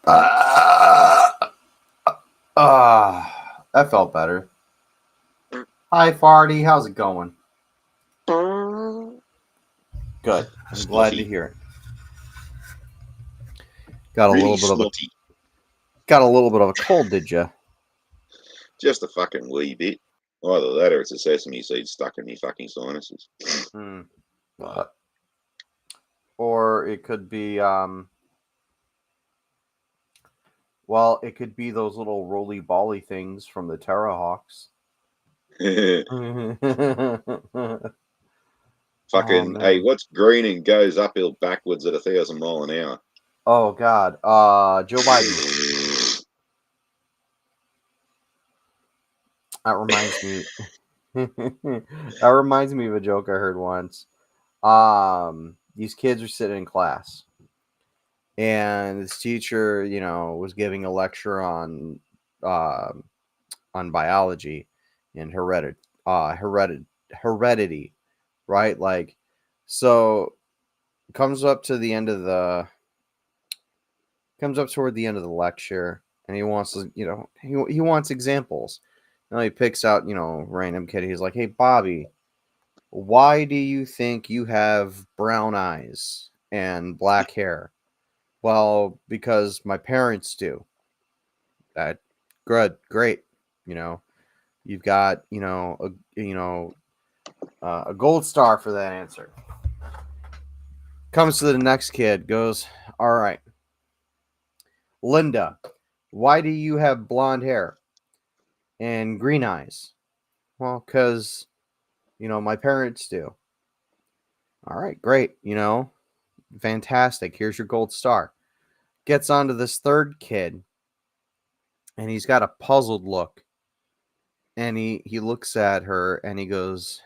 That felt better. Hi, Farty. How's it going? Good. I'm glad to Snotty. hear it. Got a Really little bit of a snotty. cold, did you? Just a fucking wee bit. Either that or it's a sesame seed stuck in me fucking sinuses. Hmm. Or it could be well, it could be those little roly bolly things from the Terrahawks. Oh Fucking, hey, man. what's green and goes uphill backwards at 1,000 miles an hour? Oh God. Joe Biden. That reminds me. That reminds me of a joke I heard once. These kids are sitting in class, and this teacher, was giving a lecture um on biology and heredity, right? Like, so comes up to the end of the comes up toward the end of the lecture, and he wants to, he wants examples. Now he picks out, random kid. He's like, "Hey, Bobby, why do you think you have brown eyes and black hair?" Well, because my parents do. That good, great. You know, you've got, a gold star for that answer. Comes to the next kid, goes, "All right, Linda, why do you have blonde hair and green eyes?" Well, because, my parents do. All right, great. Fantastic. Here's your gold star. Gets onto this third kid, and he's got a puzzled look. And he looks at her and he goes,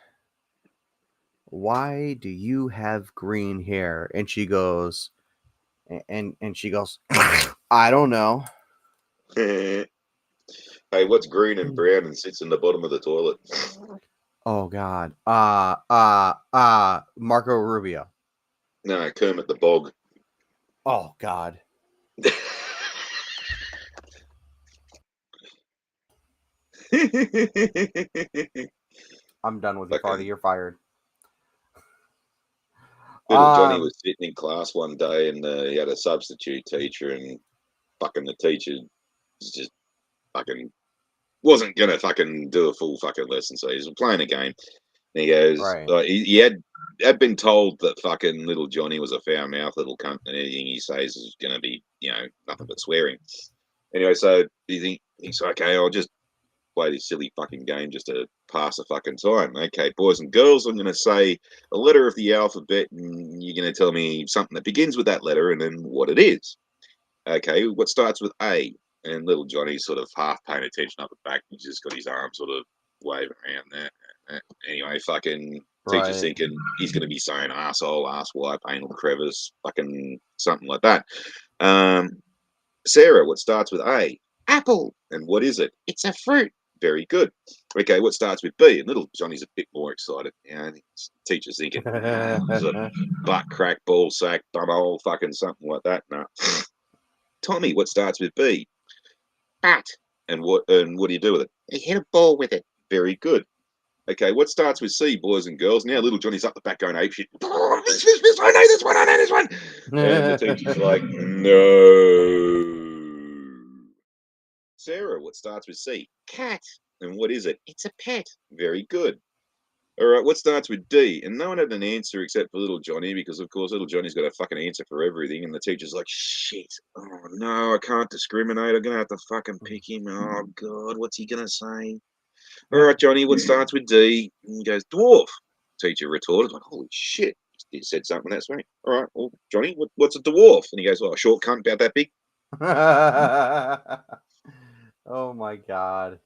"Why do you have green hair?" And she goes, and she goes, "I don't know." Hey, what's green and brown and sits in the bottom of the toilet? Oh God. Marco Rubio. No, Kermit the Bog. Oh God. I'm done with you, Farty. Fucking You're fired. little Johnny Um. was sitting in class one day and he had a substitute teacher and fucking the teacher was just fucking wasn't gonna fucking do a full fucking lesson, so he was playing a game. And he goes, Right. he had been told that fucking little Johnny was a foul mouth little cunt, and anything he says is gonna be, nothing but swearing. Anyway, so he thinks, okay, I'll just play this silly fucking game just to pass the fucking time. Okay, boys and girls, I'm gonna say a letter of the alphabet, and you're gonna tell me something that begins with that letter and then what it is. Okay, what starts with A? And little Johnny's sort of half paying attention up the back. He's just got his arm sort of waving around there. Anyway, fucking teacher's Right. thinking he's going to be saying asshole, asswipe, anal crevice, fucking something like that. Um, Sarah, what starts with A? Apple. And what is it? It's a fruit. Very good. Okay, what starts with B? And little Johnny's a bit more excited. Teacher's thinking, it's a butt crack, ball sack, bumhole, fucking something like that. No. Tommy, what starts with B? Bat. And what do you do with it? You hit a ball with it. Very good. Okay, what starts with C, boys and girls? Now little Johnny's up the back going apeshit. Oh, this, I know this one, I know this one. And the teacher's like, no. Sarah, what starts with C? Cat. And what is it? It's a pet. Very good. All right, what starts with D? And no one had an answer except for little Johnny, because of course little Johnny's got a fucking answer for everything. And the teacher's like, shit. Oh no, I can't discriminate. I'm gonna have to fucking pick him. Oh god, what's he gonna say? All right, Johnny, what starts with D? And he goes, dwarf. Teacher retorted, like, holy shit. He said something that's right. All right, well, Johnny, what's a dwarf? And he goes, oh, a short cunt about that big. Oh my God.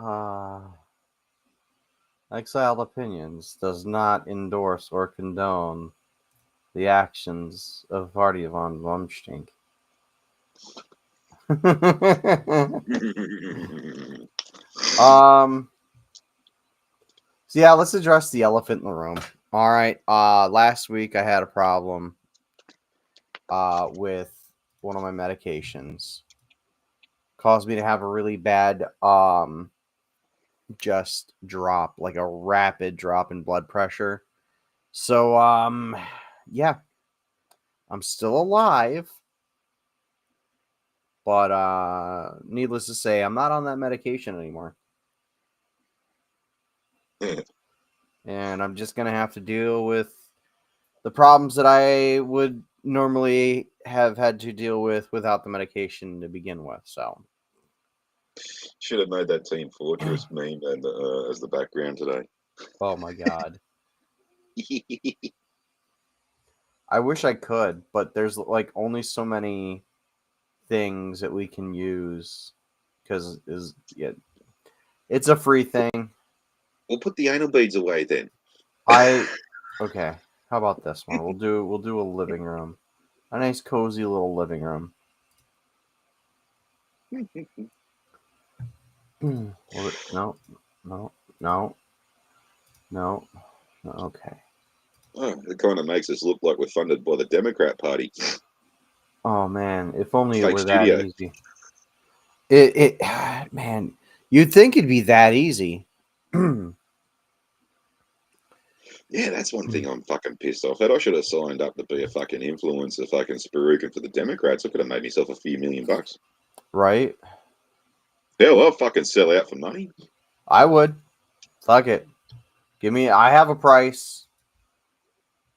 Uh, Exiled Opinions does not endorse or condone the actions of Party von Wurmstink. um. So yeah, let's address the elephant in the room. All right. Last week I had a problem. with one of my medications. Caused me to have a really bad just drop, like a rapid drop in blood pressure. So yeah, I'm still alive, but needless to say, I'm not on that medication anymore. And I'm just gonna have to deal with the problems that I would normally have had to deal with without the medication to begin with. So Should have made that Team Fortress meme and as the background today. oh my god. I wish I could, but there's like only so many things that we can use because it's a free thing. We'll put the anal beads away then. Okay. How about this one? We'll do a living room, a nice cozy little living room. No, no, no, no. Okay. Oh, it kind of makes us look like we're funded by the Democrat Party. Oh man, if only it Fake were that studio. easy. It man, you'd think it'd be that easy. Yeah, that's one thing I'm fucking pissed off at. I should have signed up to be a fucking influencer, fucking Sparukin for the Democrats. I could have made myself a few $1,000,000. Right? Hell, I'll fucking sell out for money. I would. Fuck it. I have a price.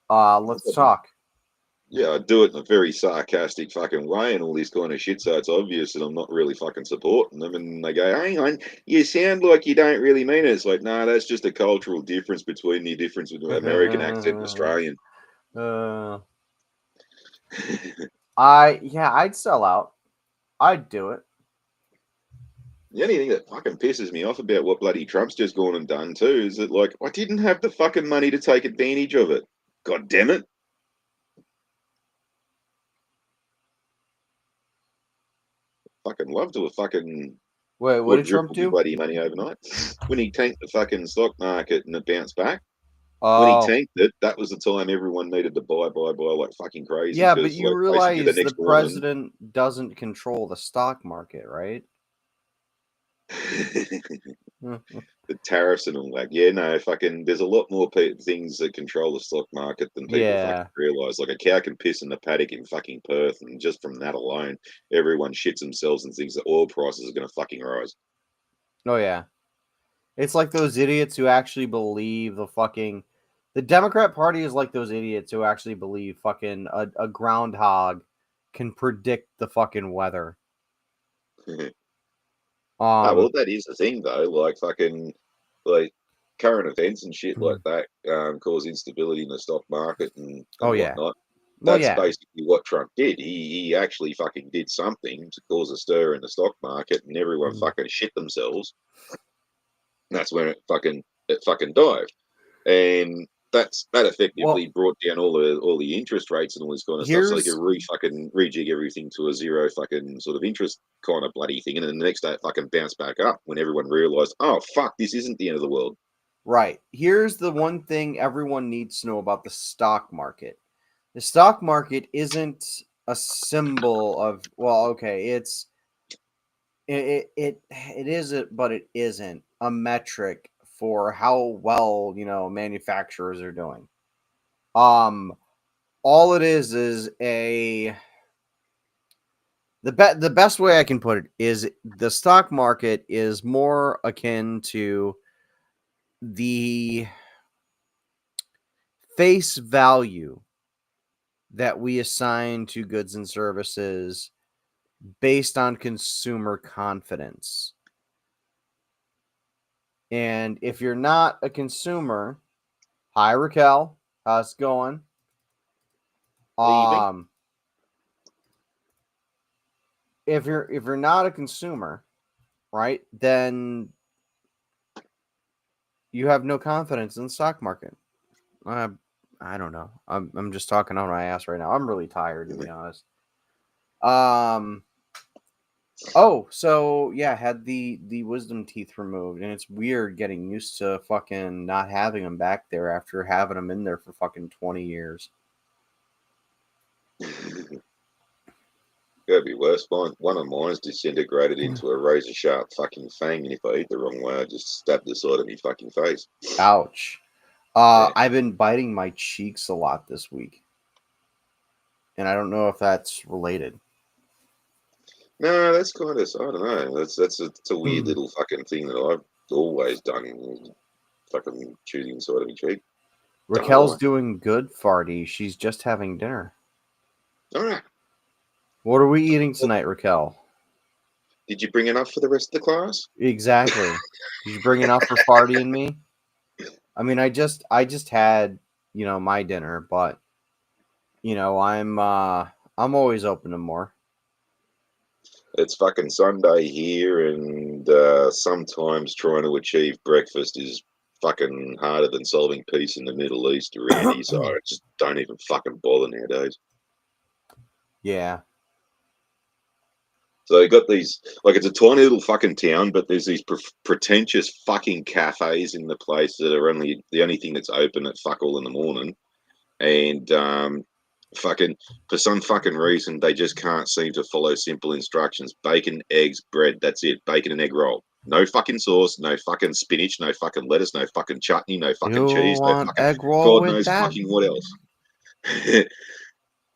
Let's talk. Yeah, I do it in a very sarcastic fucking way and all this kind of shit, so it's obvious that I'm not really fucking supporting them. And they go, hang on, you sound like you don't really mean it. It's like, no, that's just a cultural difference between the difference between American accent and Australian. uh, I'd sell out. I'd do it. The only thing that fucking pisses me off about what bloody Trump's just gone and done too is that, like, I didn't have the fucking money to take advantage of it. God damn it. Fucking love to have fucking Wait, what did Trump quadrupled my do? bloody money overnight. When he tanked the fucking stock market and it bounced back, when he Oh, tanked it, that was the time everyone needed to buy like fucking crazy yeah, but because, you like, basically the realize the next morning. president doesn't control the stock market, right? The tariffs and all that. Yeah, no, fucking. There's a lot more things that control the stock market than people fucking Yeah. realize. Like a cow can piss in the paddock in fucking Perth, and just from that alone, everyone shits themselves and thinks that oil prices are going to fucking rise. Oh yeah. It's like those idiots who actually believe the Democrat Party is like those idiots who actually believe fucking a groundhog can predict the fucking weather. Ah, Um well, that is the thing though. Like fucking, like current events and shit like that cause instability in the stock market oh and yeah. whatnot. Well That's yeah. basically what Trump did. He actually fucking did something to cause a stir in the stock market, and everyone Mhm. fucking shit themselves. And that's when it fucking dived, and that effectively Well, brought down all the interest rates and all this kind of stuff, so they could here's fucking rejig everything to a zero fucking sort of interest kind of bloody thing, and then the next day it fucking bounced back up when everyone realised, oh fuck, this isn't the end of the world. right. Here's the one thing everyone needs to know about the stock market. The stock market isn't a symbol of well, okay, it is it, but it isn't a metric for how well manufacturers are doing. Um, all it is a the best way I can put it is the stock market is more akin to the face value that we assign to goods and services based on consumer confidence. And if you're not a consumer, hi Raquel, how's it going? Evening. Um, if you're not a consumer, right, then you have no confidence in the stock market. Uh, I don't know. I'm just talking on my ass right now. I'm really tired to be honest. Um. Oh, so yeah, had the wisdom teeth removed, and it's weird getting used to fucking not having them back there after having them in there for fucking 20 years. gotta be worse. One of mine's disintegrated into a razor sharp fucking fang, and if I eat the wrong way, I just stab the side of my fucking face. Ouch. Yeah. I've been biting my cheeks a lot this week, and I don't know if that's related. No, that's kind of, I don't know. That's a weird little fucking thing that I've always done. Fucking chewing the side of my cheek. Don't know Raquel's why. doing good, Farty. She's just having dinner. All right. What are we eating Well, tonight, Raquel? did you bring enough for the rest of the class? Exactly. Did you bring enough for Farty and me? I mean, I just had, my dinner, but I'm always open to more. It's fucking Sunday here, and sometimes trying to achieve breakfast is fucking harder than solving peace in the Middle East around here. So I just don't even fucking bother nowadays. Yeah. So they got these, like, it's a tiny little fucking town, but there's these pretentious fucking cafes in the place that are only the only thing that's open at fuck all in the morning. And fucking, for some fucking reason, they just can't seem to follow simple instructions. Bacon, eggs, bread, that's it. Bacon and egg roll. No fucking sauce, no fucking spinach, no fucking lettuce, no fucking chutney, no fucking You cheese, no want fucking egg roll God with knows that? fucking what else.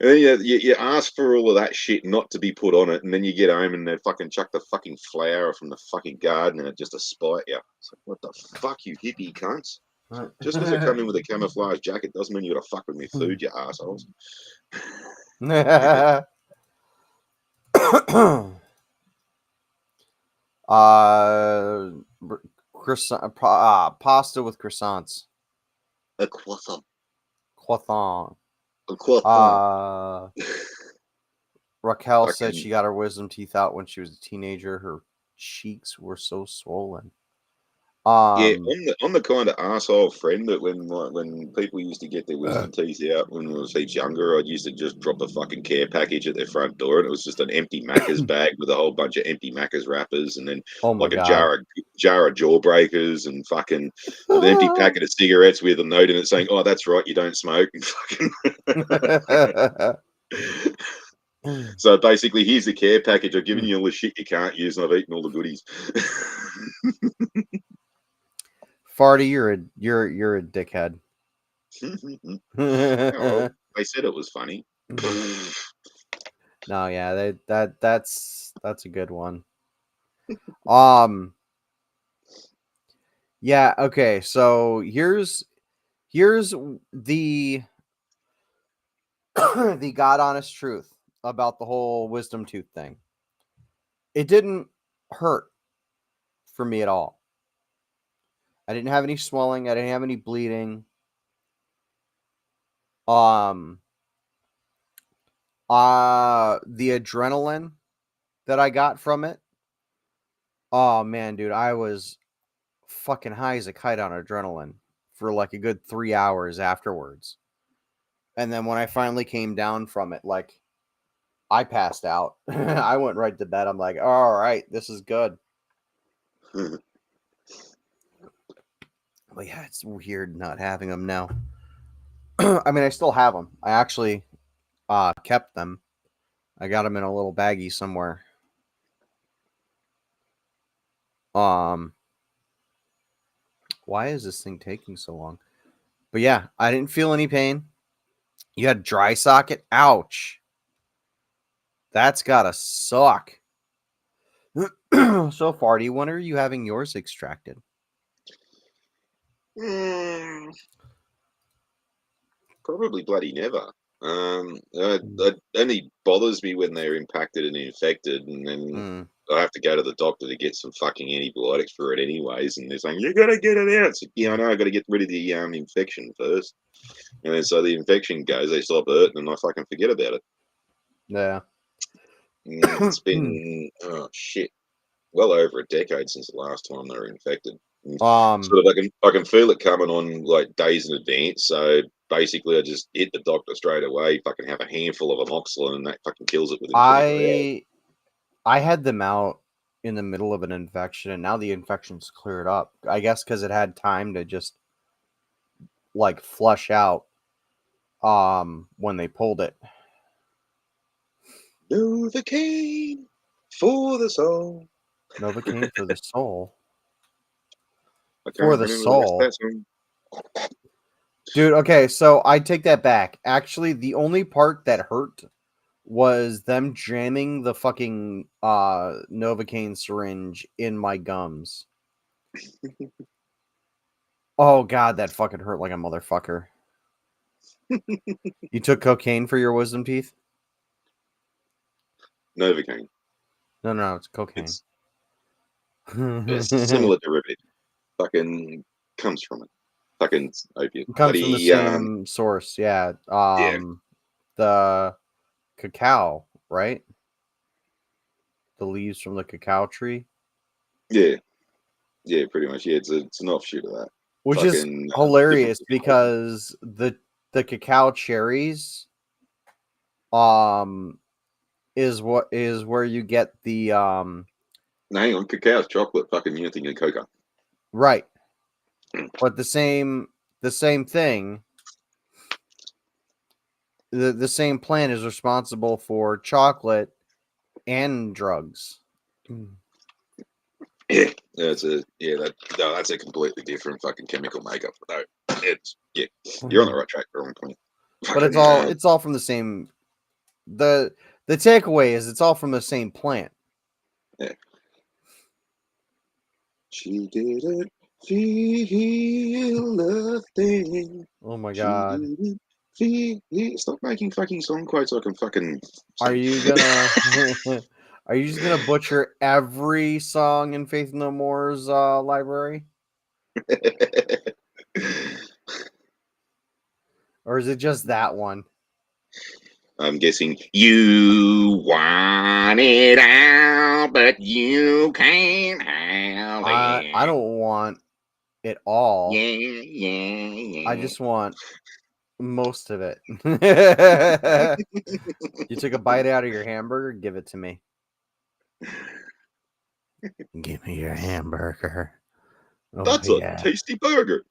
And then you ask for all of that shit not to be put on it, and then you get home and they fucking chuck the fucking flour from the fucking garden and it just to spite you. It's like, what the fuck, you hippie cunts? Just because I come in with a camouflage jacket doesn't mean you gotta fuck with me food, you assholes. uh, pasta with croissants. A croissant. Croissant. A croissant. Uh, Raquel said Fucking she got her wisdom teeth out when she was a teenager. Her cheeks were so swollen. yeah, Um, I'm the kind of asshole friend that when people used to get their wisdom teeth out when I was heaps younger, I'd used to just drop a fucking care package at their front door, and it was just an empty Macca's bag with a whole bunch of empty Macca's wrappers, and then oh my like a god. jar of jawbreakers, and fucking an empty packet of cigarettes with a note in it saying, "Oh, that's right, you don't smoke." And fucking. So basically, here's the care package. I've given you all the shit you can't use, and I've eaten all the goodies. Farty, you're a dickhead. Oh, they said it was funny. No, yeah, that's a good one. Um, yeah, okay. So here's the the god honest truth about the whole wisdom tooth thing. It didn't hurt for me at all. I didn't have any swelling, I didn't have any bleeding. Um the adrenaline that I got from it. Oh man, dude, I was fucking high as a kite on adrenaline for like a good 3 hours afterwards. And then when I finally came down from it, like I passed out. I went right to bed. I'm like, all right, this is good. But yeah, it's weird not having them now. I mean, I still have them. I actually kept them. I got them in a little baggie somewhere. Um, why is this thing taking so long? But yeah, I didn't feel any pain. You had dry socket. Ouch. That's gotta suck. So far, when are you having yours extracted? Probably bloody never. It only bothers me when they're impacted and infected, and then Mm. I have to go to the doctor to get some fucking antibiotics for it, anyways. And they're saying you got to get it out. So, yeah, I know. I got to get rid of the infection first, and then so the infection goes, they stop hurting, and I fucking forget about it. Yeah. It's been oh shit, well over a decade since the last time they were infected. And um. sort of, I can feel it coming on like days in advance. So basically, I just hit the doctor straight away. Fucking have a handful of amoxicillin, and that fucking kills it within 24 hours. I had them out in the middle of an infection, and now the infection's cleared up. I guess because it had time to just like flush out when they pulled it. Novocaine for the soul. Novocaine for the soul. I For can't the remember the rest of soul. that song. Dude, okay, so I take that back. Actually, the only part that hurt was them jamming the fucking Novocaine syringe in my gums. Oh god, that fucking hurt like a motherfucker. You took cocaine for your wisdom teeth? Novocaine. No, it's cocaine. It's a similar derivative. Fucking comes from it. Fucking opiate. It comes from the same source, yeah. Yeah, The cacao, right? The leaves from the cacao tree, yeah, yeah, pretty much. Yeah, it's an offshoot of that. which is Fucking different hilarious formulation. because the cacao cherries um is what is where you get the No, hang on, cacao's chocolate. Fucking you're thinking coca. right, but the same thing, the same plant is responsible for chocolate and drugs. Yeah, that's a completely different fucking chemical makeup. No, it's yeah, you're on the right track. You're on point. But Fucking it's all from the same the the takeaway is it's all from the same plant. yeah. She didn't feel a thing. Oh my She god. didn't feel. Stop making fucking song quotes so I can fucking Are sing. you gonna are you just gonna butcher every song in Faith No More's library? Or is it just that one? I'm guessing you want it out, but you can't have I it. don't want it all. Yeah, yeah, I yeah. just want most of it. You took a bite out of your hamburger, give it to me. Give me your hamburger. Oh That's a yeah. tasty burger.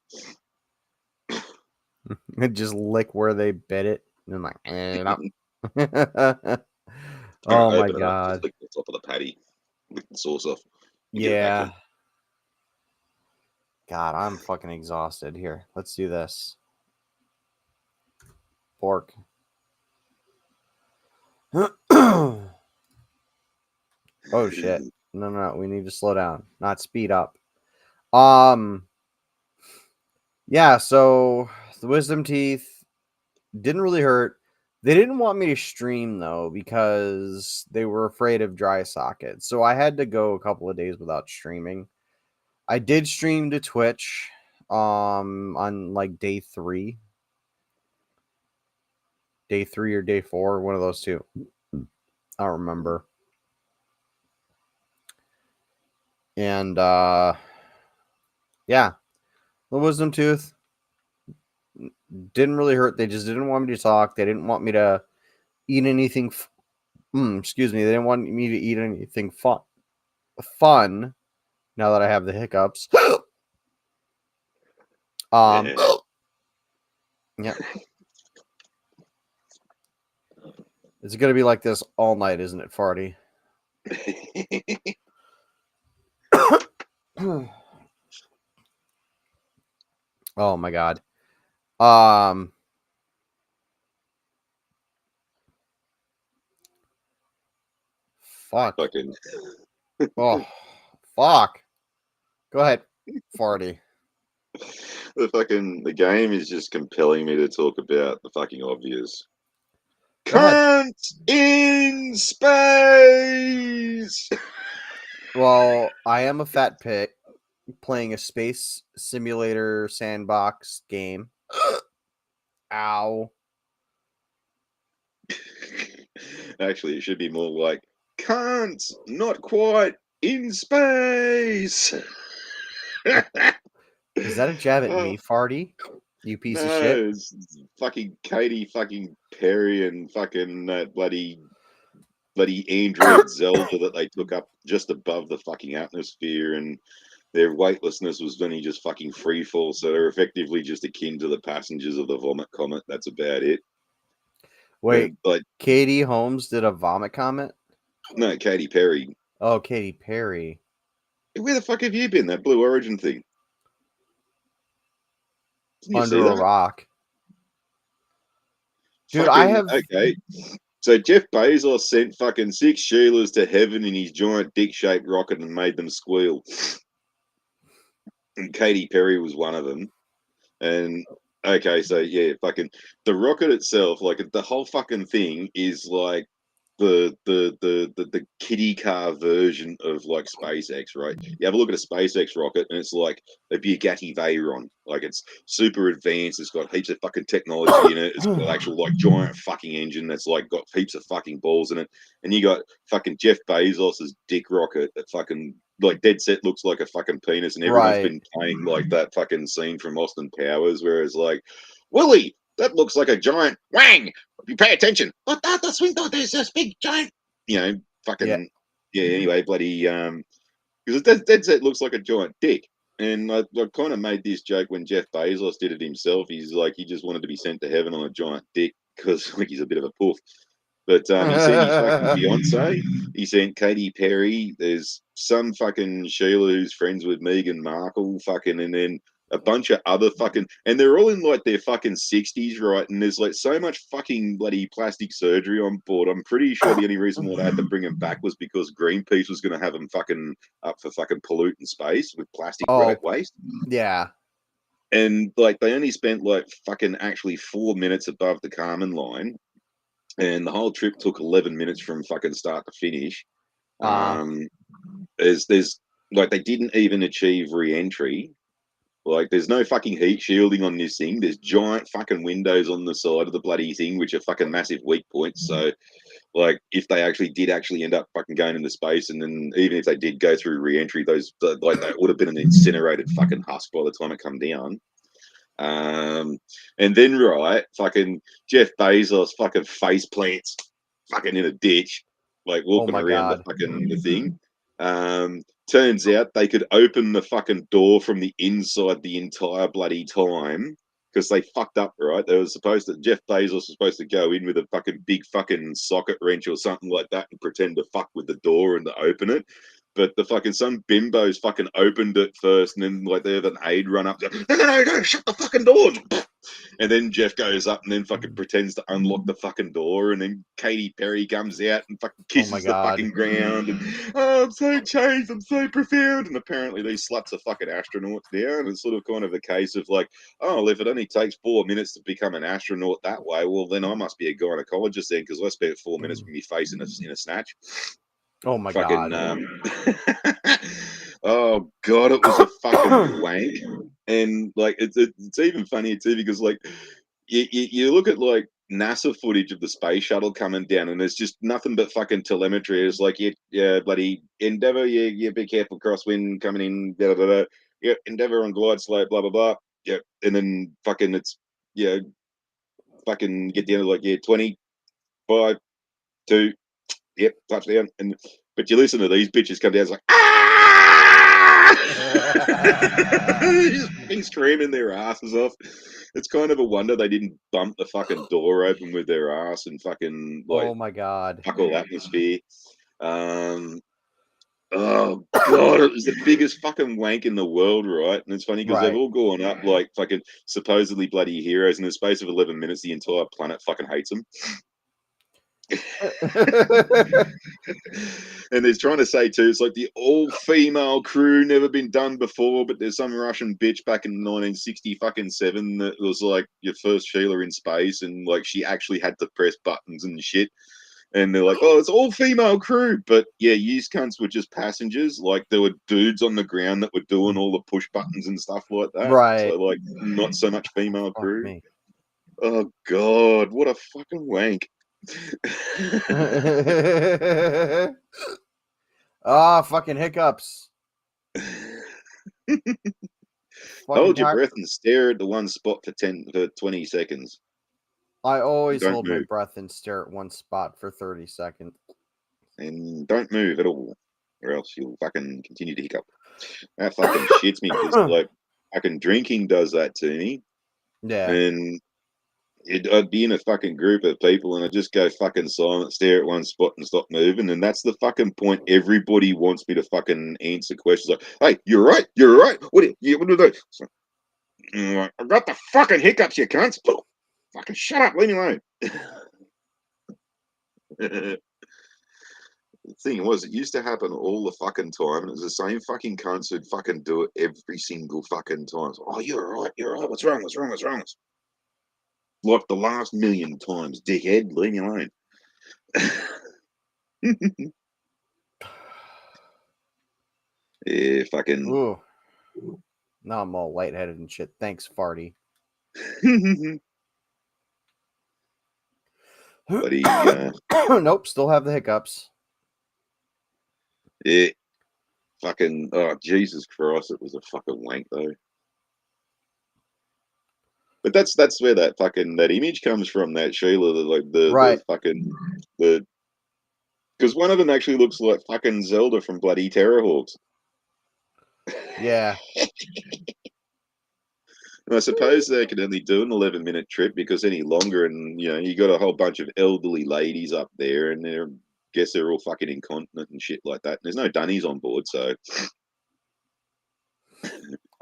Just lick where they bit it. And I'm like, no. All right, Oh my open it up. Just god. lick the top of the patty, lick the sauce off, and get it back in. Yeah. God, I'm fucking exhausted. Here, let's do this. Pork. Oh shit. No, we need to slow down, not speed up. Um yeah, so the wisdom teeth didn't really hurt. They didn't want me to stream though because they were afraid of dry sockets. So I had to go a couple of days without streaming. I did stream to Twitch on like day 3. Day 3 or day 4, one of those two. I don't remember. And yeah, the wisdom tooth didn't really hurt. They just didn't want me to talk. They didn't want me to eat anything excuse me. They didn't want me to eat anything fun now that I have the hiccups. um yeah, it's gonna be like this all night, isn't it, Farty? Oh my god. Um fuck. Fucking Oh fuck. Go ahead, Farty. the game is just compelling me to talk about the fucking obvious. Go ahead. Cunt in space. Well, I am a fat pit playing a space simulator sandbox game. Ow. Actually, it should be more like can't, not quite in space. Is that a jab at Oh, me, Farty? You piece of shit. no, it's fucking Katy fucking Perry and fucking that bloody android Zelda that they took up just above the fucking atmosphere, and their weightlessness was only just fucking free fall, so they're effectively just akin to the passengers of the Vomit Comet. That's about it. Wait, Like, Katie Holmes did a vomit comment? no, Katy Perry. Oh, Katy Perry. Where the fuck have you been? That Blue Origin thing. Didn't you see Under a that? rock. Dude, I Fucking have... okay. So Jeff Bezos sent fucking 6 Sheilas to heaven in his giant dick-shaped rocket and made them squeal. And Katy Perry was one of them. And okay, so yeah, fucking the rocket itself, like the whole fucking thing is like the kiddie car version of like SpaceX, right? You have a look at a SpaceX rocket and it's like a Bugatti Veyron. Like it's super advanced, it's got heaps of fucking technology in it, it's got actual like giant fucking engine that's like got heaps of fucking balls in it. And you got fucking Jeff Bezos's dick rocket that fucking like dead set looks like a fucking penis, and everyone's Right. been playing like that fucking scene from Austin Powers where it's like, Willie, that looks like a giant wang. If you pay attention, but out the window there's this big giant, Yeah. fucking yeah. Anyway, bloody because dead set looks like a giant dick. And I kind of made this joke when Jeff Bezos did it himself. He's like, he just wanted to be sent to heaven on a giant dick because like he's a bit of a poof. But he sent his fucking Beyonce. He sent Katy Perry. There's some fucking Sheila who's friends with Meghan Markle, fucking, and then a bunch of other fucking, and they're all in like their fucking 60s, right? And there's like so much fucking bloody plastic surgery on board. I'm pretty sure the only reason why they had to bring him back was because Greenpeace was going to have them fucking up for fucking polluting space with plastic Oh, waste. yeah. And like they only spent like fucking actually 4 minutes above the Kármán line, and the whole trip took 11 minutes from fucking start to finish. There's like they didn't even achieve re-entry. Like there's no fucking heat shielding on this thing. There's giant fucking windows on the side of the bloody thing, which are fucking massive weak points. So like if they did end up fucking going into space, and then even if they did go through re-entry, those like that would have been an incinerated fucking husk by the time it come down. And then right, fucking Jeff Bezos fucking face plants fucking in a ditch, like Oh walking my around god. the thing. Turns out they could open the fucking door from the inside the entire bloody time because they fucked up, right? They were supposed to, Jeff Bezos was supposed to go in with a fucking big fucking socket wrench or something like that and pretend to fuck with the door and to open it. But the fucking some bimbos fucking opened it first, and then like they have an aide run up, no, shut the fucking door. And then Jeff goes up and then fucking pretends to unlock the fucking door, and then Katy Perry comes out and fucking Oh my kisses the god. fucking ground, and oh, I'm so changed, I'm so profound. And apparently these sluts are fucking astronauts now, and it's sort of kind of a case of like, oh, well, if it only takes 4 minutes to become an astronaut that way, well then I must be a gynecologist then because I spent 4 minutes with my face in a snatch. Oh my Fucking god. oh god, it was a fucking wank. And like it's even funnier too because like you look at like NASA footage of the space shuttle coming down, and there's just nothing but fucking telemetry. It's like, yeah, bloody Endeavour, yeah, be careful, crosswind coming in, da da da. Yeah, Endeavour on glide slope, blah blah blah. Yeah, and then fucking it's yeah, fucking get down to like 25, 2, yep, touchdown. And but you listen to these bitches come down, it's like ah, just fucking screaming their asses off. It's kind of a wonder they didn't bump the fucking door open with their ass and fucking like Oh my god. fuck all atmosphere. Um, oh god, it was the biggest fucking wank in the world, right? And it's funny because they've Right. all gone up like fucking supposedly bloody heroes, in the space of 11 minutes, the entire planet fucking hates them. And they're trying to say too, it's like the all-female crew, never been done before, but there's some Russian bitch back in 1960 fucking 7 that was like your first Sheila in space, and like she actually had to press buttons and shit. And they're like, oh, it's all female crew. But yeah, used cunts were just passengers. Like there were dudes on the ground that were doing all the push buttons and stuff like that. So Right. like not so much female Fuck crew. me. Oh god, what a fucking wank. Ah, fucking hiccups. Fucking Hold your tired. breath and stare at the one spot for 20 seconds. I always Don't hold my move. breath and stare at one spot for 30 seconds. And don't move at all. Or else you'll fucking continue to hiccup. That fucking shits me because like fucking drinking does that to me. Yeah. And I'd be in a fucking group of people and I'd just go fucking silent, stare at one spot and stop moving. And that's the fucking point. Everybody wants me to fucking answer questions like, hey, you're right, you're right. What do you do? So, I got the fucking hiccups, you cunts. Fucking shut up, leave me alone. The thing was, it used to happen all the fucking time, and it was the same fucking cunts who'd fucking do it every single fucking time. Oh, you're right, you're right. What's wrong? What's wrong? What's wrong? Like the last million times, dickhead, leave me alone. Yeah, fucking. Ooh. Now I'm all lightheaded and shit. Thanks, Farty. But Nope, still have the hiccups. yeah, fucking. Oh, Jesus Christ, it was a fucking wank though. But that's where that image comes from. That Sheila, the Right. fucking the because one of them actually looks like fucking Zelda from bloody Terrorhawks. Yeah. And I suppose they could only do an 11-minute trip because any longer, and you got a whole bunch of elderly ladies up there, and guess they're all fucking incontinent and shit like that. And there's no dunnies on board, so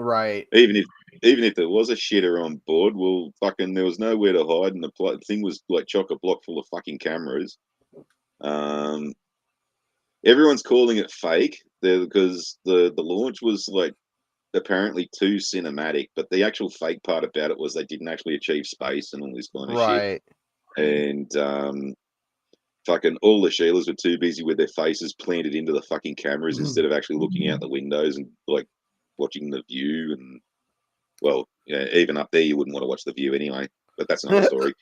Right. even if there was a shitter on board, well, fucking there was nowhere to hide, and the thing was like chock a block full of fucking cameras. Um, everyone's calling it fake because the launch was like apparently too cinematic, but the actual fake part about it was they didn't actually achieve space and all this kind of shit. Right. And fucking all the Sheilas were too busy with their faces planted into the fucking cameras instead of actually looking out the windows and like watching the view. And well, yeah, even up there you wouldn't want to watch the view anyway, but that's another story.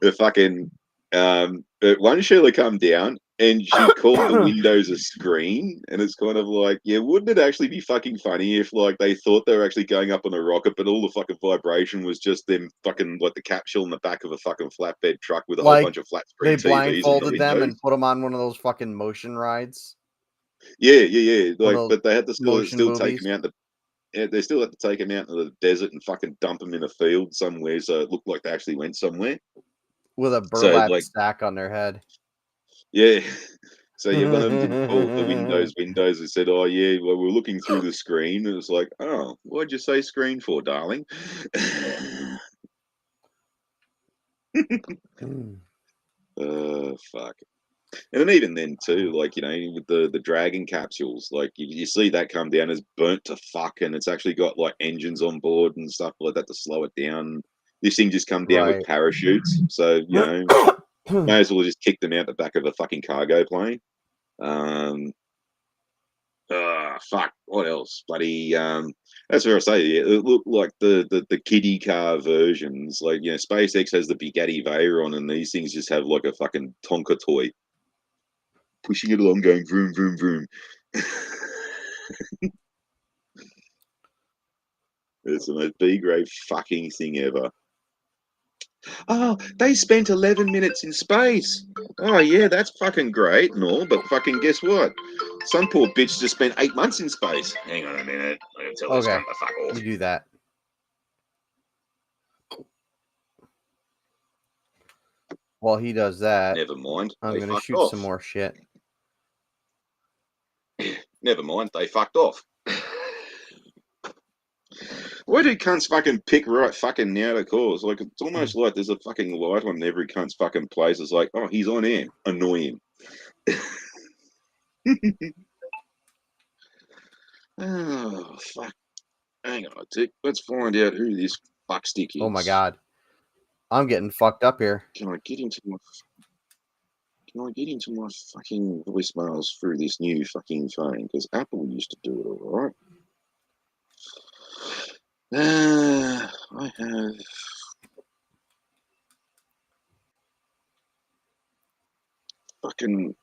The fucking one Sheila come down and she called the windows a screen, and it's kind of like, yeah, wouldn't it actually be fucking funny if like they thought they were actually going up on a rocket, but all the fucking vibration was just them fucking like the capsule in the back of a fucking flatbed truck with a whole bunch of flat They screen TVs in the blindfolded them windows. and put them on one of those fucking motion rides. Yeah. One Like, of those but they had to motion still take movies him out. They still had to take him out into the desert and fucking dump him in a field somewhere, so it looked like they actually went somewhere. with a So burlap like, sack on their head. yeah. So yeah, one of them didn't call the windows. They said, "Oh yeah, well we're looking through the screen." And it was like, "Oh, what'd you say screen for, darling?" Fuck. And then even then too, like with the Dragon capsules, like you see that come down as burnt to fuck, and it's actually got like engines on board and stuff like that to slow it down. This thing just come down with Right. parachutes, so may as well just kick them out the back of a fucking cargo plane. Um, fuck. What else? Bloody. That's where I say. Yeah, it looked like the kiddie car versions. Like SpaceX has the Bugatti Veyron, and these things just have like a fucking Tonka toy pushing it along, going vroom vroom vroom. It's the most B-grade fucking thing ever. Oh, they spent 11 minutes in space. Oh, yeah, that's fucking great and all, but fucking guess what? Some poor bitch just spent 8 months in space. Hang on a minute. I'm going to tell this Okay. cunt to fuck off. You do that. While he does that, Never mind. I'm They going to fucked shoot off. some more shit. Never mind. They fucked off. Why do cunts fucking pick right fucking now to calls? Like, it's almost like there's a fucking light on every cunt's fucking place. It's like, oh, he's on air. Annoy him. Oh, fuck. Hang on a tick. Let's find out who this fuckstick Oh my is. god. I'm getting fucked up here. Can I get into my fucking voicemails through this new fucking phone? Because Apple used to do it all right. I have fucking.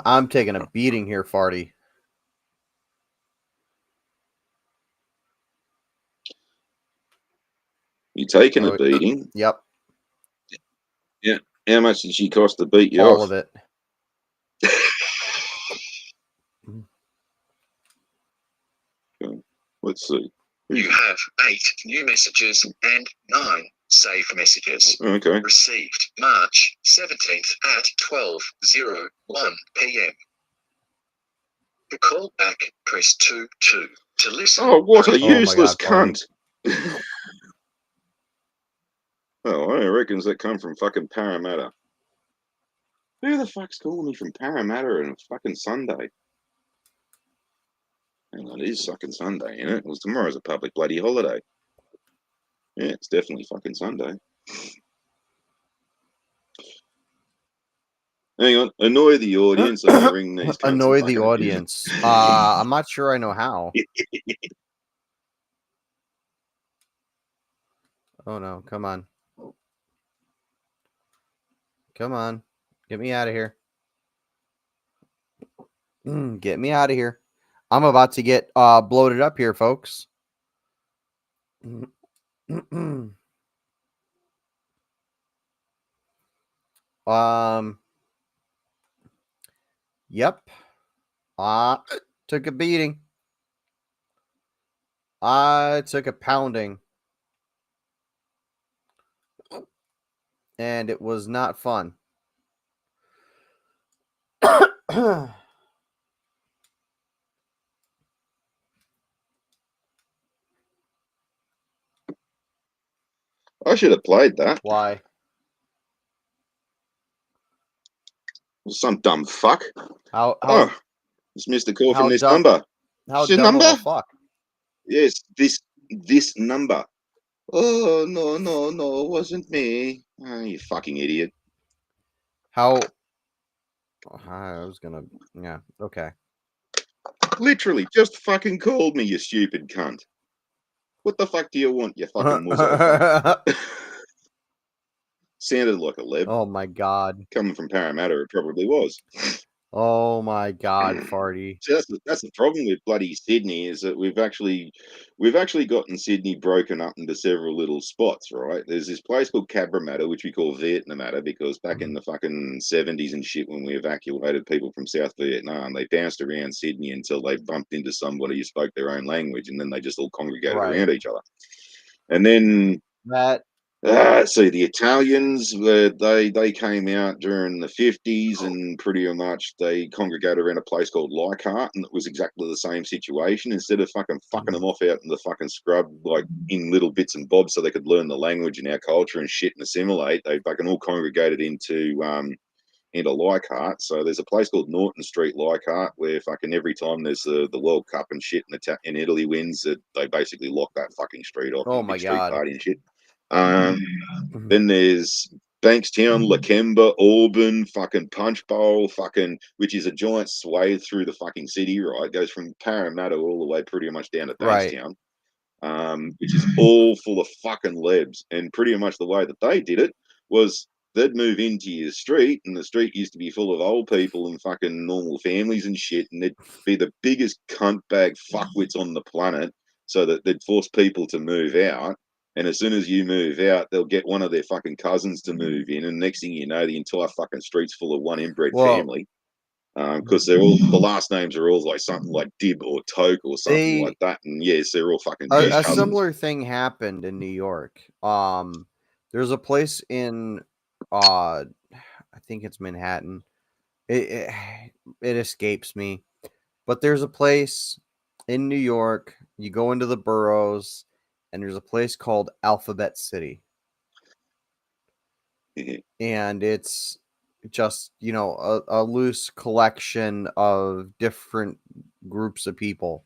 I'm taking a beating here, Farty. You taking a Oh, beating? yep. Yeah. How much did she cost to beat you All off? of it. Let's see. You have 8 new messages and 9 saved messages. Okay. Received March 17th at 12:01 p.m. To call back, press 2 to listen. Oh, what a press- useless God, cunt. Oh, I reckons that come from fucking Parramatta. Who the fuck's calling me from Parramatta on a fucking Sunday? Hang on, it is fucking Sunday, isn't it? Well, tomorrow's a public bloody holiday. Yeah, it's definitely fucking Sunday. Hang on, annoy the audience. I'm gonna ring these cunts. Annoy the audience. I'm not sure I know how. Oh no, come on. Come on. Get me out of here. Get me out of here. I'm about to get bloated up here, folks. Yep. Took a beating. I took a pounding. And it was not fun. I should have played that. Why? Some dumb fuck. How just missed a call how from this dumb- number. How What's your dumb number? of a fuck? Yes, this number. Oh, no, it wasn't me. Oh, you fucking idiot. How? I was gonna. Yeah. Okay. Literally, just fucking called me, you stupid cunt. What the fuck do you want, you fucking muzzo fuck? Sounded like a leb. Oh my god. Coming from Parramatta, it probably was. Oh my god, Farty. So that's the problem with bloody Sydney, is that we've actually gotten Sydney broken up into several little spots, right? There's this place called Cabramatta, which we call Vietnamatta, because back in the fucking 70s and shit, when we evacuated people from South Vietnam, they bounced around Sydney until they bumped into somebody who spoke their own language, and then they just all congregated around each other. And then That so the Italians, they came out during the 50s, and pretty much they congregated around a place called Leichhardt, and it was exactly the same situation. Instead of fucking them off out in the fucking scrub, like in little bits and bobs, so they could learn the language and our culture and shit and assimilate, they fucking all congregated into Leichhardt. So there's a place called Norton Street, Leichhardt, where fucking every time there's the World Cup and shit, and in Italy wins, they basically lock that fucking street off. Oh And my big street god. party and shit. Then there's Bankstown, Lakemba, Auburn, fucking Punch Bowl, fucking, which is a giant swathe through the fucking city, right? It goes from Parramatta all the way pretty much down to Bankstown, which is all full of fucking lebs. And pretty much the way that they did it was they'd move into your street, and the street used to be full of old people and fucking normal families and shit, and they'd be the biggest cunt bag fuckwits on the planet, so that they'd force people to move out. And as soon as you move out, they'll get one of their fucking cousins to move in, and next thing you know, the entire fucking street's full of one inbred family. Because they're all, the last names are all like something like Dib or Toke or something like that, and yes, they're all fucking a cousins. similar thing happened in New York. There's a place in I think it's Manhattan. It escapes me, but there's a place in New York. You go into the boroughs, and there's a place called Alphabet City, and it's just a loose collection of different groups of people.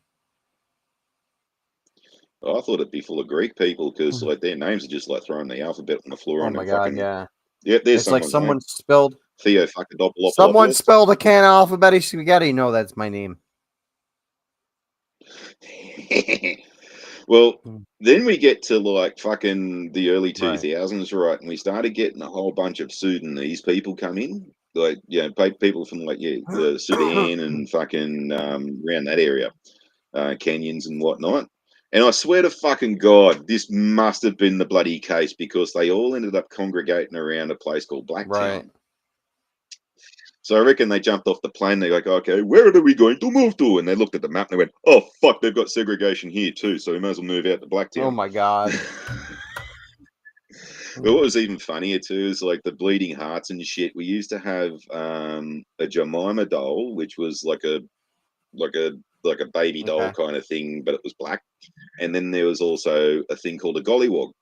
I thought it'd be full of Greek people, because like their names are just like throwing the alphabet on the floor. Oh and my god, fucking, yeah. Yep, there's It's like someone's name. spilled Theo fucking Someone spilled a can of alphabetic spaghetti. No, that's my name. Well, then we get to like fucking the early Right. 2000s, right? And we started getting a whole bunch of Sudanese people come in, like, people from like the Sudan and fucking around that area, Kenyans and whatnot. And I swear to fucking God, this must have been the bloody case, because they all ended up congregating around a place called Blacktown. Right. So I reckon they jumped off the plane. They're like, okay, where are we going to move to? And they looked at the map and they went, oh, fuck, they've got segregation here too. So we might as well move out to Oh Blacktown. my god. But what was even funnier too is like the bleeding hearts and shit. We used to have a Jemima doll, which was like a like a baby doll Okay. kind of thing, but it was black. And then there was also a thing called a gollywog.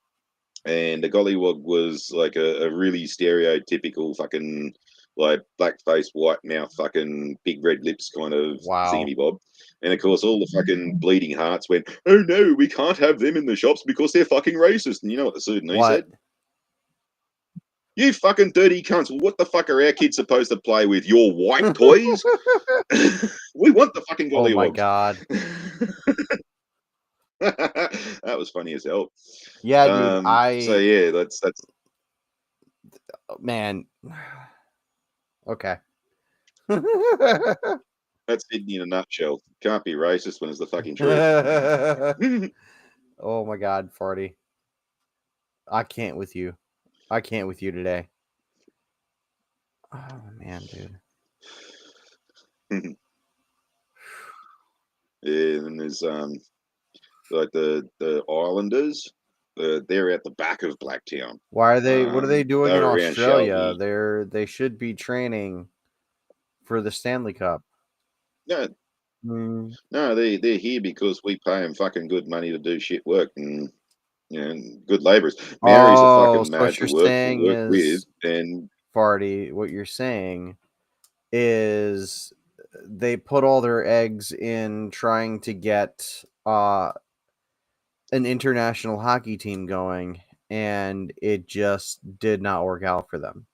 And a gollywog was like a really stereotypical fucking like black face, white mouth, fucking big red lips kind of Wow. thingy bob. And of course, all the fucking bleeding hearts went, "Oh no, we can't have them in the shops because they're fucking racist." And you know what the Sudanese What? said? "You fucking dirty cunts! What the fuck are our kids supposed to play with? Your white toys? We want the fucking Oh my gollywogs." god. That was funny as hell. Yeah, dude. So yeah, that's Man. Okay. that's Sydney in a nutshell. Can't be racist when it's the fucking truth. Oh my god, Farty. I can't with you. I can't with you today. Oh man, dude. Yeah, and there's like the Islanders. They're at the back of Blacktown. Why are they what are they doing in They're around Australia? Shelby. They should be training for the Stanley Cup. No, Mm. no, they're here because we pay them fucking good money to do shit work and you know good labourers. Maoris are Oh, fucking so what mad to you're saying work with, is, and Farty, what you're saying is they put all their eggs in trying to get an international hockey team going, and it just did not work out for them.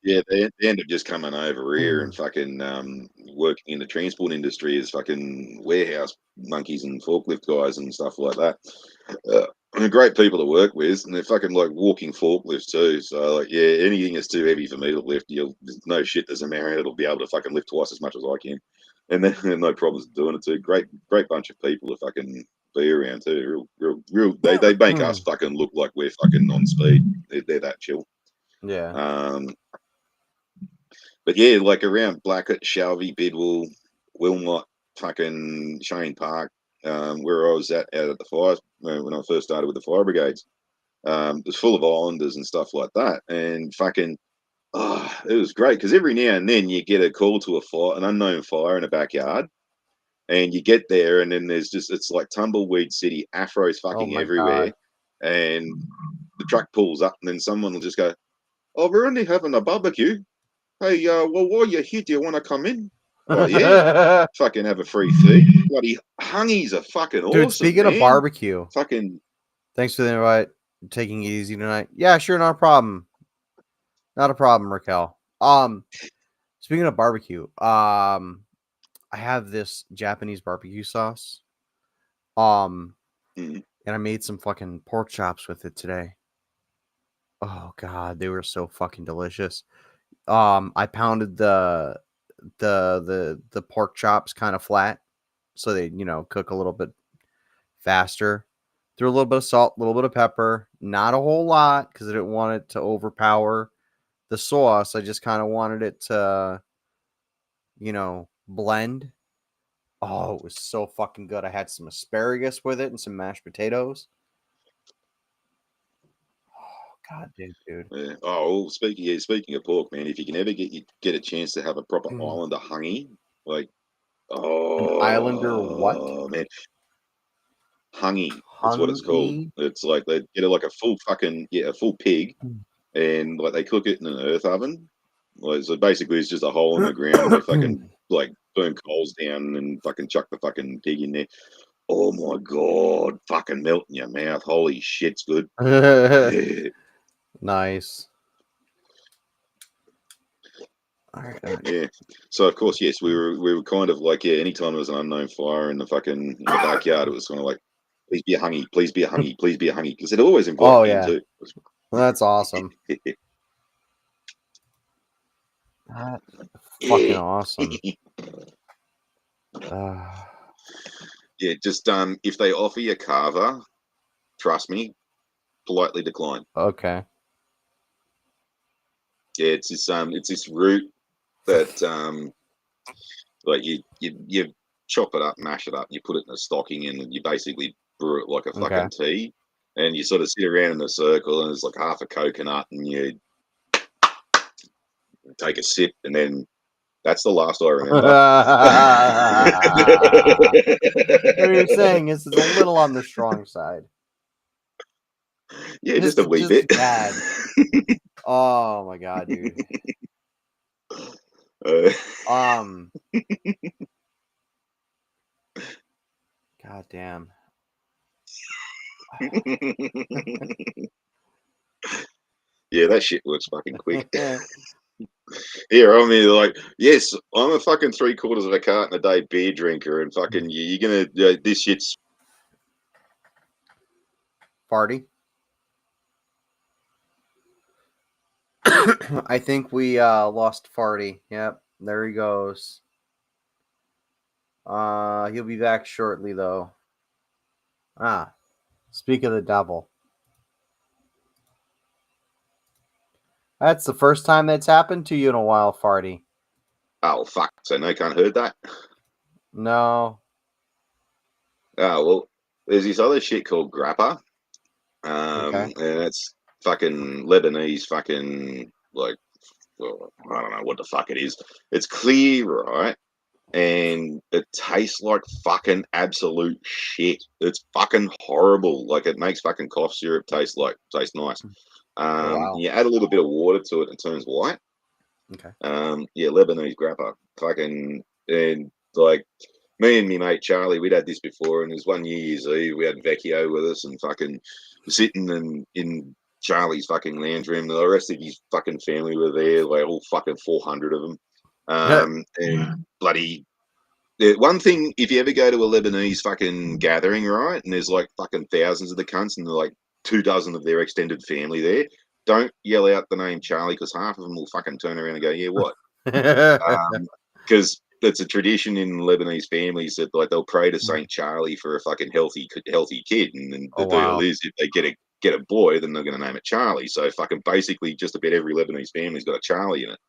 yeah, they end up just coming over here and Mm. fucking working in the transport industry as fucking warehouse monkeys and forklift guys and stuff like that. They're great people to work with, and they're fucking like walking forklifts too. So like, yeah, anything that's too heavy for me to lift, you'll no shit. There's a Marriott that'll be able to fucking lift twice as much as I can, and then no problems doing it too. Great bunch of people to fucking be around too. Real. They make us fucking look like we're fucking on speed. They're that chill. Yeah. Um, but yeah, like around Blackett, Shelby, Bidwell, Wilmot, fucking Shane Park, where I was out at the fires when I first started with the fire brigades. It was full of islanders and stuff like that, and fucking, it was great because every now and then you get a call to a fire, an unknown fire in a backyard, and you get there, and then there's just it's like tumbleweed city, afros Oh fucking my god. everywhere, and the truck pulls up, and then someone will just go, "Oh, we're only having a barbecue. Hey, well, while you're here, do you want to come in?" "Oh, yeah." Fucking have a free feed. Bloody hungies are fucking Dude, awesome, speaking of man. barbecue, Fucking, thanks for the invite. Taking it easy tonight. Yeah, sure, not a problem. Not a problem, Raquel. Speaking of barbecue, I have this Japanese barbecue sauce. Um, mm, and I made some fucking pork chops with it today. Oh god, they were so fucking delicious. I pounded the pork chops kind of flat so they, cook a little bit faster. Threw a little bit of salt, a little bit of pepper, not a whole lot because I didn't want it to overpower the sauce. I just kind of wanted it to, blend. Oh, it was so fucking good. I had some asparagus with it and some mashed potatoes. Oh, god, dude. yeah. Oh, well, speaking of pork, man, if you can ever get a chance to have a proper Mm. Islander hungy, like, An Islander what? oh man, hungy. That's what it's called. Hungy? It's like they get like a full fucking a full pig, and like they cook it in an earth oven. Like, so basically, it's just a hole in the ground, and they fucking like burn coals down and fucking chuck the fucking pig in there. Oh my god, fucking melt in your mouth. Holy shit's good. Nice. All right. Yeah. So of course, yes, we were kind of like, yeah, anytime there was an unknown fire in the backyard, it was kind of like, please be a hungy, please be a hungy, please be a hungy. Because it always invite Oh me in yeah, too. that's awesome. That's fucking Yeah. awesome. Uh, Yeah, just if they offer you carver, trust me, politely decline. okay. Yeah, it's this root that like you chop it up, mash it up, you put it in a stocking, and you basically brew it like a Okay. fucking tea. And you sort of sit around in a circle, and there's like half a coconut, and you take a sip, and then that's the last I remember. What you're saying is it's a little on the strong side. Yeah, just a wee Just a bit. tad. Oh my god, dude. Uh, Um. God damn. yeah, that shit works fucking quick. Here, I mean, like, yes, I'm a fucking 3/4 of a carton a day beer drinker, and fucking you're gonna this shit's Party. I think we lost Farty. Yep, there he goes. He'll be back shortly though. Ah, speak of the devil. That's the first time that's happened to you in a while, Farty. oh fuck, so no can't heard that. No. Oh well, there's this other shit called grappa, Okay. and it's fucking Lebanese, fucking like, well, I don't know what the fuck it is. It's clear, right? And it tastes like fucking absolute shit. It's fucking horrible. Like it makes fucking cough syrup taste nice. Oh wow. You add a little bit of water to it, and it turns white. Okay. Yeah, Lebanese grappa, fucking, and like me and me mate Charlie, we'd had this before, and there's one New Year's Eve we had Vecchio with us, and fucking sitting in Charlie's fucking lounge room. The rest of his fucking family were there, like all fucking 400 of them. And bloody one thing, if you ever go to a Lebanese fucking gathering, right, and there's like fucking thousands of the cunts and like 2 dozen of their extended family there, don't yell out the name Charlie because half of them will fucking turn around and go, yeah, what? Because it's a tradition in Lebanese families that like they'll pray to Saint Charlie for a fucking healthy kid, and then Oh the deal wow. is if they get a boy, then they're going to name it Charlie. So fucking basically, just about every Lebanese family's got a Charlie in it.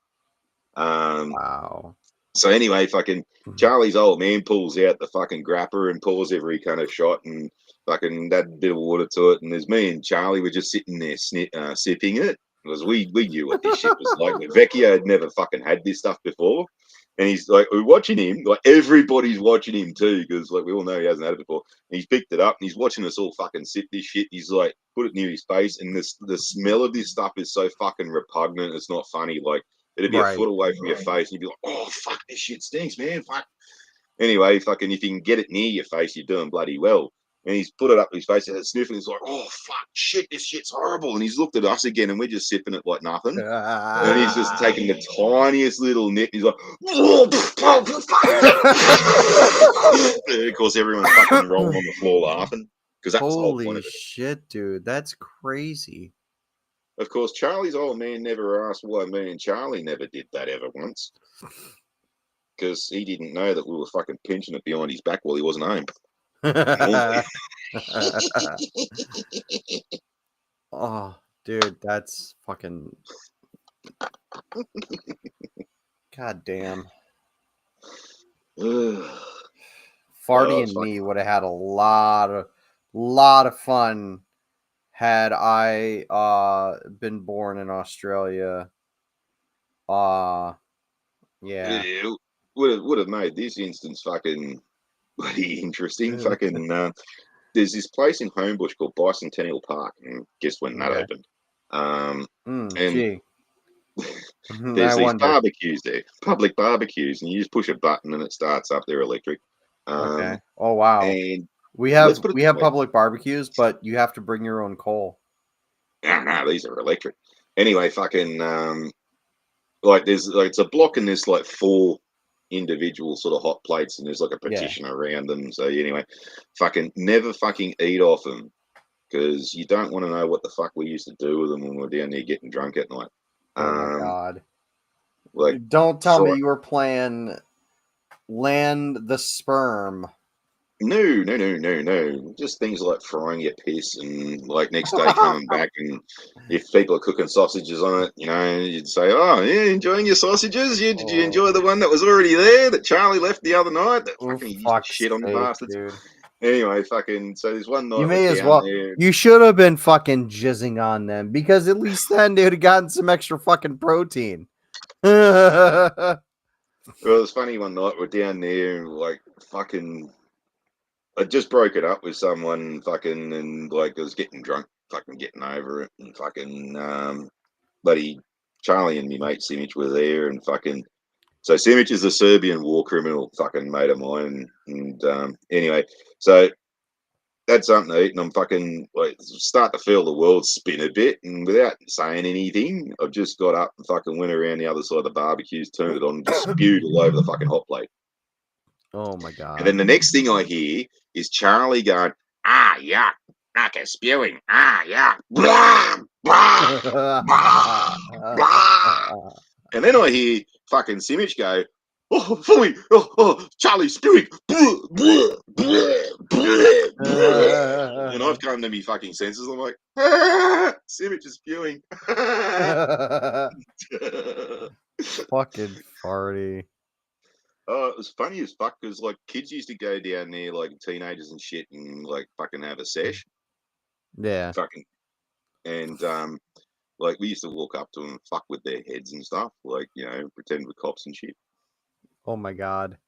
Wow. So anyway, fucking Charlie's old man pulls out the fucking grapper and pours every kind of shot and fucking add a bit of water to it. And there's me and Charlie were just sitting there sipping it because we knew what this shit was like. But Vecchio had never fucking had this stuff before. And he's like, we're watching him, like everybody's watching him too, because like we all know he hasn't had it before. And he's picked it up and he's watching us all fucking sip this shit. He's like, put it near his face, and the smell of this stuff is so fucking repugnant. It's not funny. Like it'd be a Right. foot away from your face, and you'd be like, "Oh fuck, this shit stinks, man." Fuck. Anyway, fucking, if you can get it near your face, you're doing bloody well. And he's put it up his face and it's sniffing. He's like, "Oh fuck, shit, this shit's horrible." And he's looked at us again, and we're just sipping it like nothing. And he's just taking the tiniest little nip. He's like, "Oh, of course, everyone's fucking rolling on the floor laughing because that was the whole point Holy of it. shit, dude. That's crazy. Of course, Charlie's old man never asked why me and Charlie never did that ever once. Because he didn't know that we were fucking pinching it behind his back while he wasn't home. Oh, dude, that's fucking god damn. Farty and Fuck. me would have had a lot of fun had I been born in Australia. Yeah. Yeah, would have made this instance fucking bloody interesting. Fucking there's this place in Homebush called Bicentennial Park, and guess when that Okay. opened? And Gee. I there's these wonder. barbecues there, public barbecues, and you just push a button and it starts up. They're electric. Okay. Oh wow. And We let's have put it we this have way. public barbecues, but you have to bring your own coal. No, these are electric. Anyway, fucking like there's like it's a block and there's like four individual sort of hot plates and there's like a Yeah. partition around them. So anyway, fucking never fucking eat off them because you don't want to know what the fuck we used to do with them when we were down there getting drunk at night. Oh my Um, god. like Don't tell me for you were playing Land the Sperm. No. Just things like frying your piss and like next day coming back and if people are cooking sausages on it, you'd say, "Oh, yeah, enjoying your sausages? Yeah, did you enjoy the one that was already there that Charlie left the other night? That Oh, fucking he used to fuck's shit on the sake, bastards." dude. Anyway, fucking so there's one You night we're may as down well. there. You should have been fucking jizzing on them because at least then they would have gotten some extra fucking protein. Well, it was funny one night we're down there and like fucking I just broke it up with someone fucking and like I was getting drunk, fucking getting over it and fucking buddy Charlie and me mate Simic were there and fucking so Simic is a Serbian war criminal fucking mate of mine and anyway, so had something to eat and I'm fucking like start to feel the world spin a bit and without saying anything, I just got up and fucking went around the other side of the barbecues, turned it on and just spewed all over the fucking hot plate. Oh my And then god. the next thing I hear is Charlie going, "Ah, yuck, like a spewing. Ah, yuck. Blah, blah, blah, blah." And then I hear fucking Simic go, "Oh, fully, Charlie spewing. Blah, blah, blah, blah, blah." And I've come to me fucking senses. I'm like, Simic is spewing. Fucking farty. Oh, it was funny as fuck because like kids used to go down there, like teenagers and shit, and like fucking have a sesh, Yeah. fucking, and like we used to walk up to them, and fuck with their heads and stuff, like pretend we're cops and shit. Oh my god.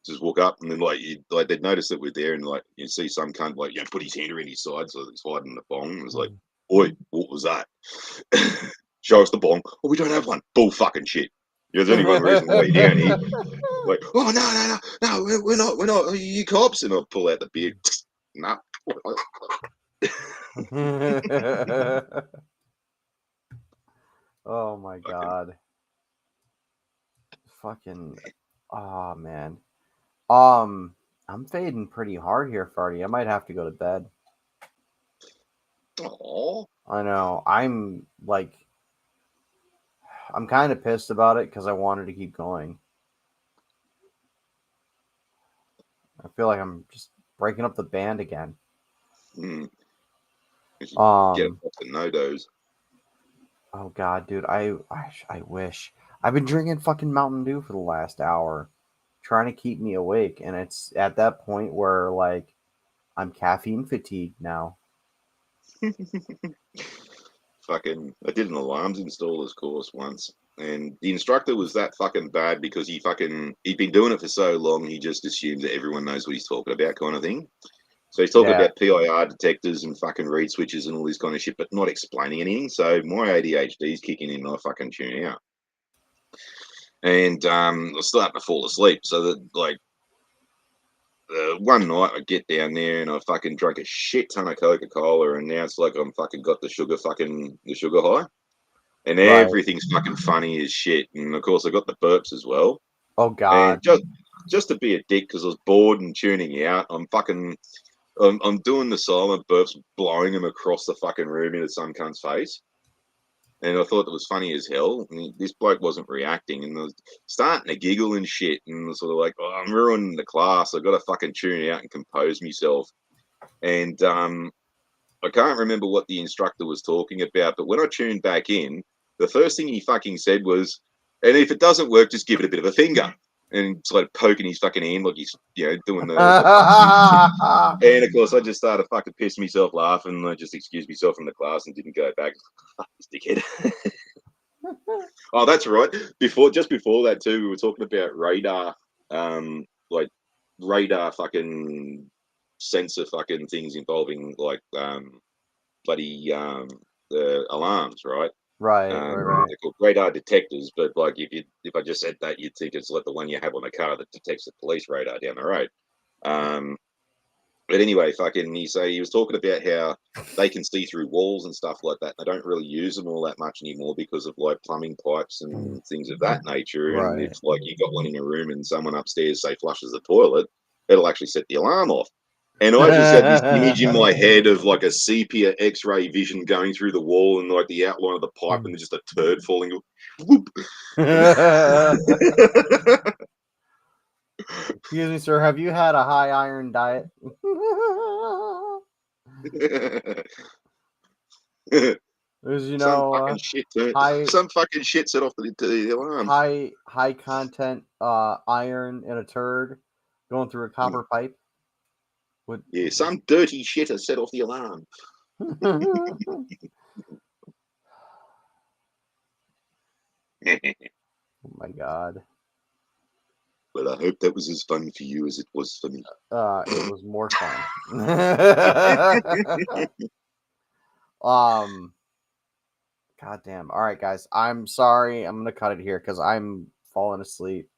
Just walk up and then like they'd notice that we're there, and like you see some cunt like put his hand around his side so he's hiding the bong. And it's like, "Oi, what was that?" Show us the bong. Oh, we don't have one. Bull fucking shit. There's only one reason why you're down here. Like, oh no, we're not. Are you cops? And I'll pull out the beard. Nah. Oh my god. Fucking. Oh man. I'm fading pretty hard here, Farty. I might have to go to bed. Aw. I know. I'm kind of pissed about it because I wanted to keep going. I feel like I'm just breaking up the band again. Mm. Get Um. off the no-dos. Oh god, dude. I wish. I've been drinking fucking Mountain Dew for the last hour, trying to keep me awake, and it's at that point where like I'm caffeine fatigued now. Fucking, I did an alarms installers course once, and the instructor was that fucking bad because he'd been doing it for so long, he just assumes that everyone knows what he's talking about, kind of thing. So he's talking Yeah. about PIR detectors and fucking read switches and all this kind of shit, but not explaining anything. So my ADHD's kicking in and I fucking tune out. And I start to fall asleep. So that like one night I get down there and I fucking drank a shit ton of Coca-Cola and now it's like I'm fucking got the sugar high. And Right. everything's fucking funny as shit. And of course I got the burps as well. Oh And god. just to be a dick because I was bored and tuning out, I'm doing the silent burps, blowing them across the fucking room into some cunt's face. And I thought it was funny as hell. And this bloke wasn't reacting and I was starting to giggle and shit. And I was sort of like, oh, I'm ruining the class. I've got to fucking tune out and compose myself. And I can't remember what the instructor was talking about, but when I tuned back in, the first thing he fucking said was, and if it doesn't work, just give it a bit of a finger. And it's like poking his fucking hand like he's, doing the fucking shit. And of course, I just started fucking pissing myself laughing. And I just excused myself from the class and didn't go back. Fuck this dickhead. Oh, that's right. Just before that too, we were talking about radar, like radar fucking sensor fucking things involving like bloody the alarms, right? Right. They're called radar detectors, but like if I just said that, you'd think it's like the one you have on a car that detects the police radar down the road. But anyway, fucking, he was talking about how they can see through walls and stuff like that. They don't really use them all that much anymore because of like plumbing pipes and things of that nature. And if Right. like you got one in a room and someone upstairs say flushes the toilet, it'll actually set the alarm off. And I just had this image in my head of like a sepia X-ray vision going through the wall and like the outline of the pipe and just a turd falling. Whoop. Excuse me, sir. Have you had a high iron diet? As you Some know, fucking shit. high Some fucking shit set off the alarm. high content iron in a turd going through a copper pipe. Would Yeah, some dirty shitter set off the alarm. oh my god. Well, I hope that was as fun for you as it was for me. It was more fun. God damn. All right, guys. I'm sorry. I'm gonna cut it here because I'm falling asleep.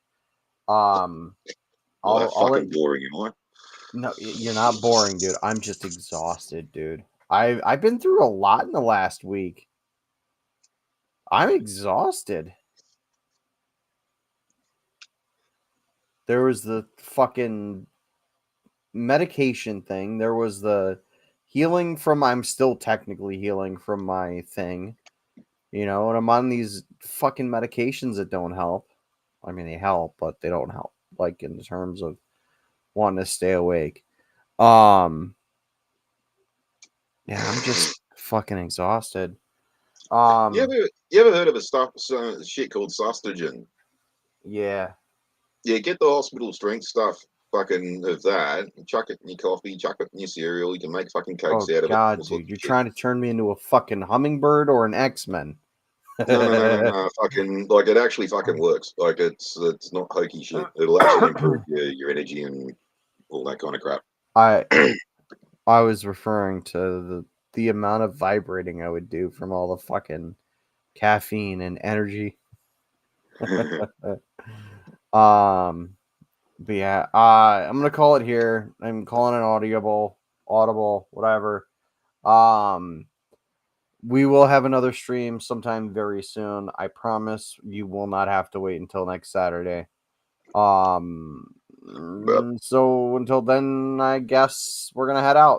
Um, Well, that I'll let fucking boring, am I? no. You're not boring, dude. I'm just exhausted, dude. I've been through a lot in the last week. I'm exhausted. There was the fucking medication thing. There was the healing from. I'm still technically healing from my thing. You know, and I'm on these fucking medications that don't help. I mean, they help, but they don't help. Like in terms of wanting to stay awake. Um, yeah, I'm just fucking exhausted. You Um, ever you ever heard of a stuff shit called sausagen? yeah. Yeah, get the hospital strength stuff fucking of that, chuck it in your coffee, chuck it in your cereal, you can make fucking cakes Oh out of it, god, all sorts dude, of you're shit. trying to turn me into a fucking hummingbird or an X-Men. No. Fucking like it actually fucking works. Like it's not hokey shit. It'll actually improve your energy and all that kind of crap. I I was referring to the amount of vibrating I would do from all the fucking caffeine and energy. Um, but yeah, I'm gonna call it here. I'm calling it audible, whatever. Um, we will have another stream sometime very soon. I promise you will not have to wait until next Saturday. But So until then, I guess we're gonna head out.